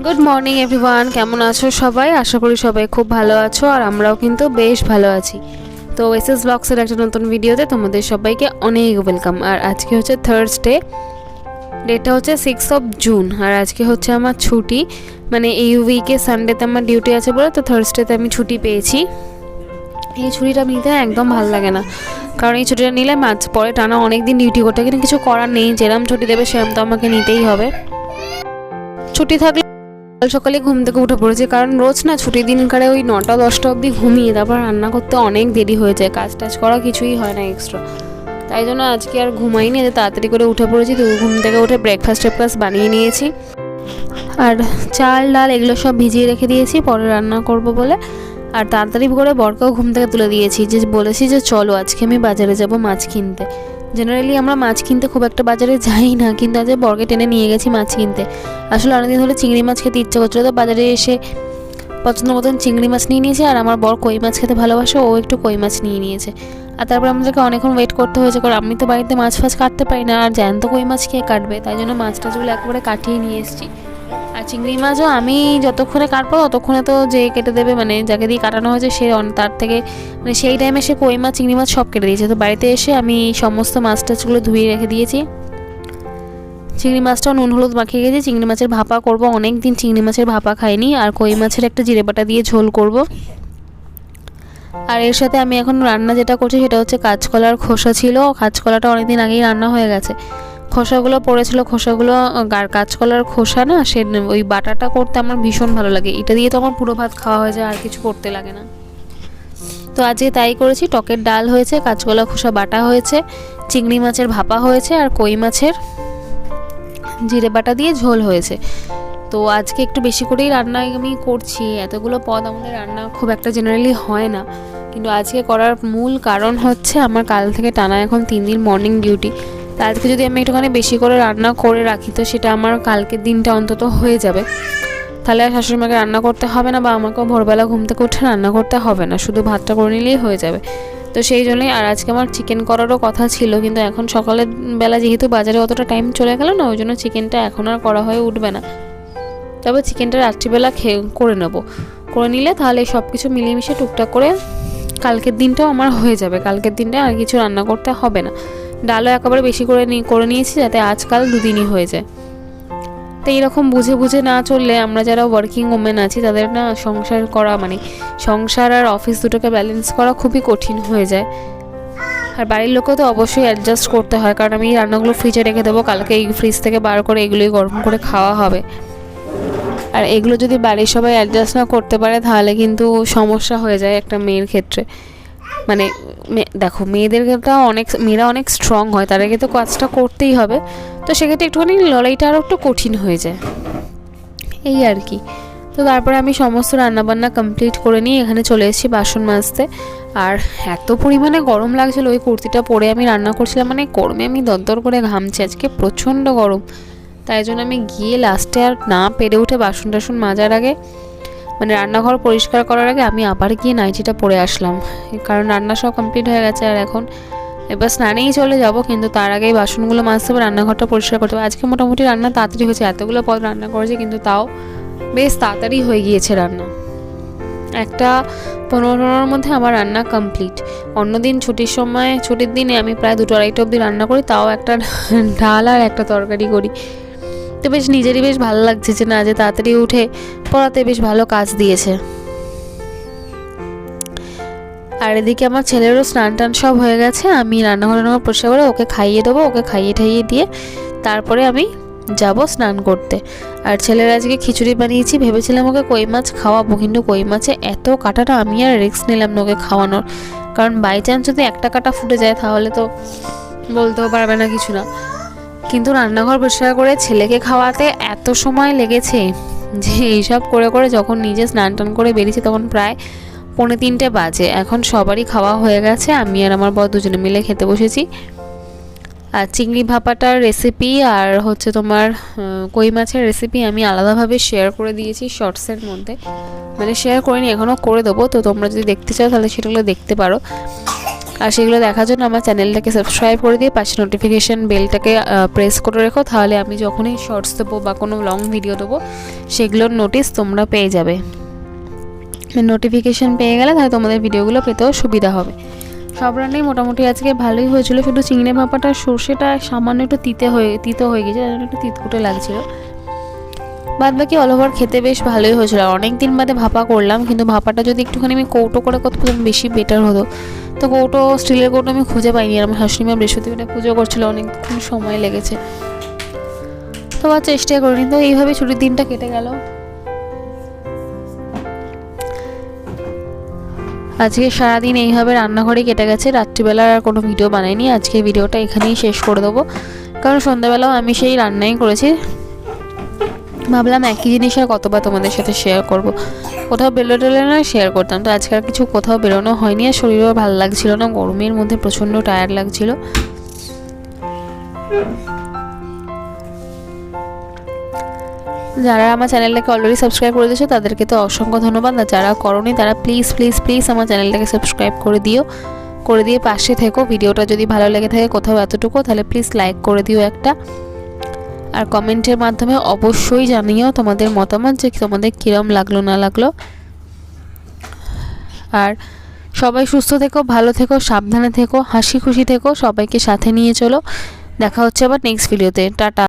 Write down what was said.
Good morning everyone, কেমন আছো সবাই? আশা করি সবাই খুব ভালো আছো, আর আমরাও কিন্তু বেশ ভালো আছি। তো এসএস ব্লগসের একটা নতুন ভিডিওতে তোমাদের সবাইকে অনেক ওয়েলকাম। আর আজকে হচ্ছে থার্সডে, ডেটটা হচ্ছে 6 জুন, আর আজকে হচ্ছে আমার ছুটি। মানে এই উইকে সানডেতে আমার ডিউটি আছে বলে তো থার্সডেতে আমি ছুটি পেয়েছি। এই ছুটিটা নিতে একদম ভালো লাগে না, কারণ এই ছুটিটা নিলে মাঝ পরে টানা অনেক দিন ডিউটি করতে, কিন্তু কিছু করার নেই, যেরকম ছুটি দেবে সেরকম তো আমাকে নিতেই হবে। ছুটি থাকলে সকালে ঘুম থেকে উঠে পড়েছি, কারণ রোজ না ছুটির দিনকারে ওই 9টা-10টা অবধি ঘুমিয়ে তারপর রান্না করতে অনেক দেরি হয়ে যায়, কাজ টাজ করা কিছুই হয় না এক্সট্রা। তাই জন্য আজকে আর ঘুমাইনি, তাড়াতাড়ি করে উঠে পড়েছি। তো ঘুম থেকে উঠে ব্রেকফাস্ট বানিয়ে নিয়েছি, আর চাল ডাল এগুলো সব ভিজিয়ে রেখে দিয়েছি পরে রান্না করব বলে। আর তাড়াতাড়ি করে বরকেও ঘুম থেকে তুলে দিয়েছি, যে বলেছি যে চলো আজকে আমি বাজারে যাব মাছ কিনতে। জেনারেলি আমরা মাছ কিনতে খুব একটা বাজারে যাই না, কিন্তু আজ বরকে টেনে নিয়ে গেছি মাছ কিনতে। আসলে অনেকদিন হলে চিংড়ি মাছ খেতে ইচ্ছে করছিল, তো বাজারে এসে পছন্দ মতন চিংড়ি মাছ নিয়ে নিয়েছে। আর আমার বর কই মাছ খেতে ভালোবাসে, ও একটু কই মাছ নিয়ে নিয়েছে। আর তারপর আমাদেরকে অনেকক্ষণ ওয়েট করতে হয়েছে, কারণ আমি তো বাড়িতে মাছ ফাছ কাটতে পারি না, আর জ্যান্ত কই মাছ কে কাটবে, তাই জন্য মাছ টাছগুলো একবারে কাটিয়ে নিয়ে এসেছি। আর চিংড়ি মাছও আমি যতক্ষণে কাটবো ততক্ষণে তো যে কেটে দেবে, মানে যাকে দিয়ে কাটানো হয়েছে সে তার থেকে মানে সেই টাইমে সে কই মাছ চিংড়ি মাছ সব কেটে দিয়েছে। তো বাড়িতে এসে আমি সমস্ত মাছ টাছগুলো ধুয়ে রেখে দিয়েছি। চিংড়ি মাছটাও নুন হলুদ মাখিয়ে গেছি। চিংড়ি মাছের ভাপা করব, অনেক দিন চিংড়ি মাছের ভাপা খাইনি। আর কই মাছের একটা জিরে বাটা দিয়ে ঝোল করব। আর এর সাথে আমি এখন রান্না যেটা করছি সেটা হচ্ছে কাঁচকলার খোসা ছিল, কাঁচকলাটা অনেকদিন আগেই রান্না হয়ে গেছে, খোসাগুলো পড়েছিল, খোসাগুলো কাঁচকলার খোসা না, সে ওই বাটাটা করতে আমার ভীষণ ভালো লাগে। এটা দিয়ে তো আমার পুরো ভাত খাওয়া হয়ে যায়, আর কিছু করতে লাগে না। তো আজকে তাই করেছি। টকের ডাল হয়েছে, কাঁচকলা খোসা বাটা হয়েছে, চিংড়ি মাছের ভাপা হয়েছে, আর কই মাছের জিরে বাটা দিয়ে ঝোল হয়েছে। তো আজকে একটু বেশি করেই রান্না আমি করছি, এতগুলো পদ আমাদের রান্না খুব একটা জেনারেলি হয় না, কিন্তু আজকে করার মূল কারণ হচ্ছে আমার কাল থেকে টানা এখন 3 দিন মর্নিং ডিউটি। তো আজকে যদি আমি একটুখানি বেশি করে রান্না করে রাখি তো সেটা আমার কালকের দিনটা অন্তত হয়ে যাবে, তাহলে আর শাশুড়িমাকে রান্না করতে হবে না, বা আমাকেও ভোরবেলা ঘুম থেকে উঠে রান্না করতে হবে না, শুধু ভাতটা করে নিলেই হয়ে যাবে। তো সেই জন্যই। আর আজকে আমার চিকেন করারও কথা ছিল, কিন্তু এখন সকালের বেলা যেহেতু বাজারে অতটা টাইম চলে গেল না, ওই জন্য চিকেনটা এখন আর করা হয়ে উঠবে না। তবে চিকেনটা রাত্রিবেলা করে নেবো, করে নিলে তাহলে সব কিছু মিলিয়ে টুকটাক করে কালকের দিনটাও আমার হয়ে যাবে। কালকের দিনটা আর কিছু রান্না করতে হবে না। ডালও একেবারে বেশি করে নিয়েছি, যাতে আজকাল দুদিনই হয়ে যায়। তো এইরকম বুঝে বুঝে না চললে আমরা যারা ওয়ার্কিং ওমেন আছি তাদের না সংসার করা, মানে সংসার আর অফিস দুটোকে ব্যালেন্স করা খুবই কঠিন হয়ে যায়। আর বাড়ির লোকেও তো অবশ্যই অ্যাডজাস্ট করতে হয়, কারণ আমি রান্নাগুলো ফ্রিজে রেখে দেবো, কালকে এই ফ্রিজ থেকে বার করে এগুলোই গরম করে খাওয়া হবে। আর এগুলো যদি বাড়ির সবাই অ্যাডজাস্ট না করতে পারে তাহলে কিন্তু সমস্যা হয়ে যায় একটা মেয়ের ক্ষেত্রে। মানে দেখো, মেয়েরা অনেক স্ট্রং হয়, তাদেরকে তো কাজটা করতেই হবে, তো সেক্ষেত্রে একটুখানি লড়াইটা আরও একটু কঠিন হয়ে যায়, এই আর কি। তো তারপরে আমি সমস্ত রান্নাবান্না কমপ্লিট করে নিয়ে এখানে চলে এসেছি বাসন মাজতে। আর এত পরিমাণে গরম লাগছিল, ওই কুর্তিটা পরে আমি রান্না করছিলাম, মানে গরমে আমি দরদর করে ঘামছি, আজকে প্রচণ্ড গরম। তাই জন্য আমি গিয়ে লাস্টে আর না পেরে উঠে বাসন টাসন মাজার আগে, মানে রান্নাঘর পরিষ্কার করার আগে আমি আবার গিয়ে নাইটিটা পরে আসলাম, কারণ রান্না সব কমপ্লিট হয়ে গেছে। আর এখন এবার স্নানেই চলে যাব, কিন্তু তার আগেই বাসনগুলো মাজতে হবে, রান্নাঘরটা পরিষ্কার করতে হবে। আজকে মোটামুটি রান্না তাড়াতাড়ি হয়েছে, এতগুলো পদ রান্না করেছি, কিন্তু তাও বেশ তাড়াতাড়ি হয়ে গিয়েছে রান্না। 1:15-15 মধ্যে আমার রান্না কমপ্লিট। অন্যদিন ছুটির দিনে আমি প্রায় 2-2:30 অবধি রান্না করি, তাও একটা ডাল আর একটা তরকারি করি। তো বেশ নিজেরই বেশ ভালো লাগছে যে না, যে তাড়াতাড়ি উঠে পড়াতে বেশ ভালো কাজ দিয়েছে। আর এদিকে আমার ছেলেরও স্নান টান সব হয়ে গেছে, আমি রান্নাঘরে পরিষ্কার করে ওকে খাইয়ে দেবো, ওকে খাইয়ে ঠাইয়ে দিয়ে তারপরে আমি যাব স্নান করতে। আর ছেলের আজকে খিচুড়ি বানিয়েছি, ভেবেছিলাম ওকে কই মাছ খাওয়াবো, কিন্তু কই মাছে এত কাটাটা আমি আর রিস্ক নিলাম না ওকে খাওয়ানোর, কারণ বাই চান্স যদি একটা কাটা ফুটে যায় তাহলে তো বলতেও পারবে না কিছু না। কিন্তু রান্নাঘর পরিষ্কার করে ছেলেকে খাওয়াতে এত সময় লেগেছে যে এইসব করে করে যখন নিজে স্নান টান করে বেরিয়েছি তখন প্রায় 2:45 বাজে। এখন সবারই খাওয়া হয়ে গেছে, আমি আর আমার বর দুজনে মিলে খেতে বসেছি। আর চিংড়ি ভাপাটার রেসিপি আর হচ্ছে তোমার কই মাছের রেসিপি আমি আলাদাভাবে শেয়ার করে দিয়েছি শর্টসের মধ্যে, মানে শেয়ার করিনি, এখনও করে দেবো। তো তোমরা যদি দেখতে চাও তাহলে সেটাগুলো দেখতে পারো। আর সেগুলো দেখার জন্য আমার চ্যানেলটাকে সাবস্ক্রাইব করে দিয়ে পাশে নোটিফিকেশান বেলটাকে প্রেস করে রেখো, তাহলে আমি যখনই শর্টস দেবো বা কোনো লং ভিডিও দেবো সেগুলোর নোটিশ তোমরা পেয়ে যাবে। নোটিফিকেশান পেয়ে গেলে তাহলে তোমাদের ভিডিওগুলো পেতেও সুবিধা হবে। সব রান্নাই মোটামুটি আজকে ভালোই হয়েছিল, শুধু চিংড়ি ভাপাটা সর্ষেটা সামান্য একটু তিতো হয়ে গেছে, তার জন্য একটু তিতকুটে লাগছিল। বাদ বাকি অল ওভার খেতে বেশ ভালোই হয়েছিল। অনেক দিন বাদে ভাপা করলাম, কিন্তু ভাপাটা যদি একটুখানি আমি কৌটো করে করতে বেশি বেটার হতো। তো কৌটো, স্টিলের কৌটো আমি খুঁজে পাইনি। আর আমার শাশুড়ি মা বৃহস্পতিবারে পুজো করছিল, অনেকক্ষণ সময় লেগেছে, তো আর চেষ্টা করিনি। তো এইভাবে ছুটির দিনটা কেটে গেল। আজকে সারাদিন এইভাবে রান্নাঘরে কেটে গেছে, রাত্রিবেলা আর কোনো ভিডিও বানাইনি। আজকে ভিডিওটা এখানেই শেষ করে দেবো, কারণ সন্ধ্যাবেলাও আমি সেই রান্নাই করেছি। ভাবলাম একই জিনিস আর কতবার তোমাদের সাথে শেয়ার করব, কোথাও বেরোলে না শেয়ার করতাম। তো আজকে আর কিছু কোথাও বেরোনো হয়নি, আর শরীরও ভালো লাগছিল না, গরমের মধ্যে প্রচণ্ড টায়ার্ড লাগছিল। যারা আমার চ্যানেলটাকে অলরেডি সাবস্ক্রাইব করে দিয়েছো তাদেরকে তো অসংখ্য ধন্যবাদ, আর যারা করোনি তারা প্লিজ প্লিজ প্লিজ আমার চ্যানেলটাকে সাবস্ক্রাইব করে দিও, করে দিয়ে পাশে থেকো। ভিডিওটা যদি ভালো লেগে থাকে কোথাও এতটুকু, তাহলে প্লিজ লাইক করে দিও একটা, আর কমেন্টের মাধ্যমে অবশ্যই জানিও তোমাদের মতামত যে তোমাদের কীরকম লাগলো না লাগলো। আর সবাই সুস্থ থেকো, ভালো থেকো, সাবধানে থেকো, হাসি খুশি থেকো, সবাইকে সাথে নিয়ে চলো। দেখা হচ্ছে আবার নেক্সট ভিডিওতে। টাটা।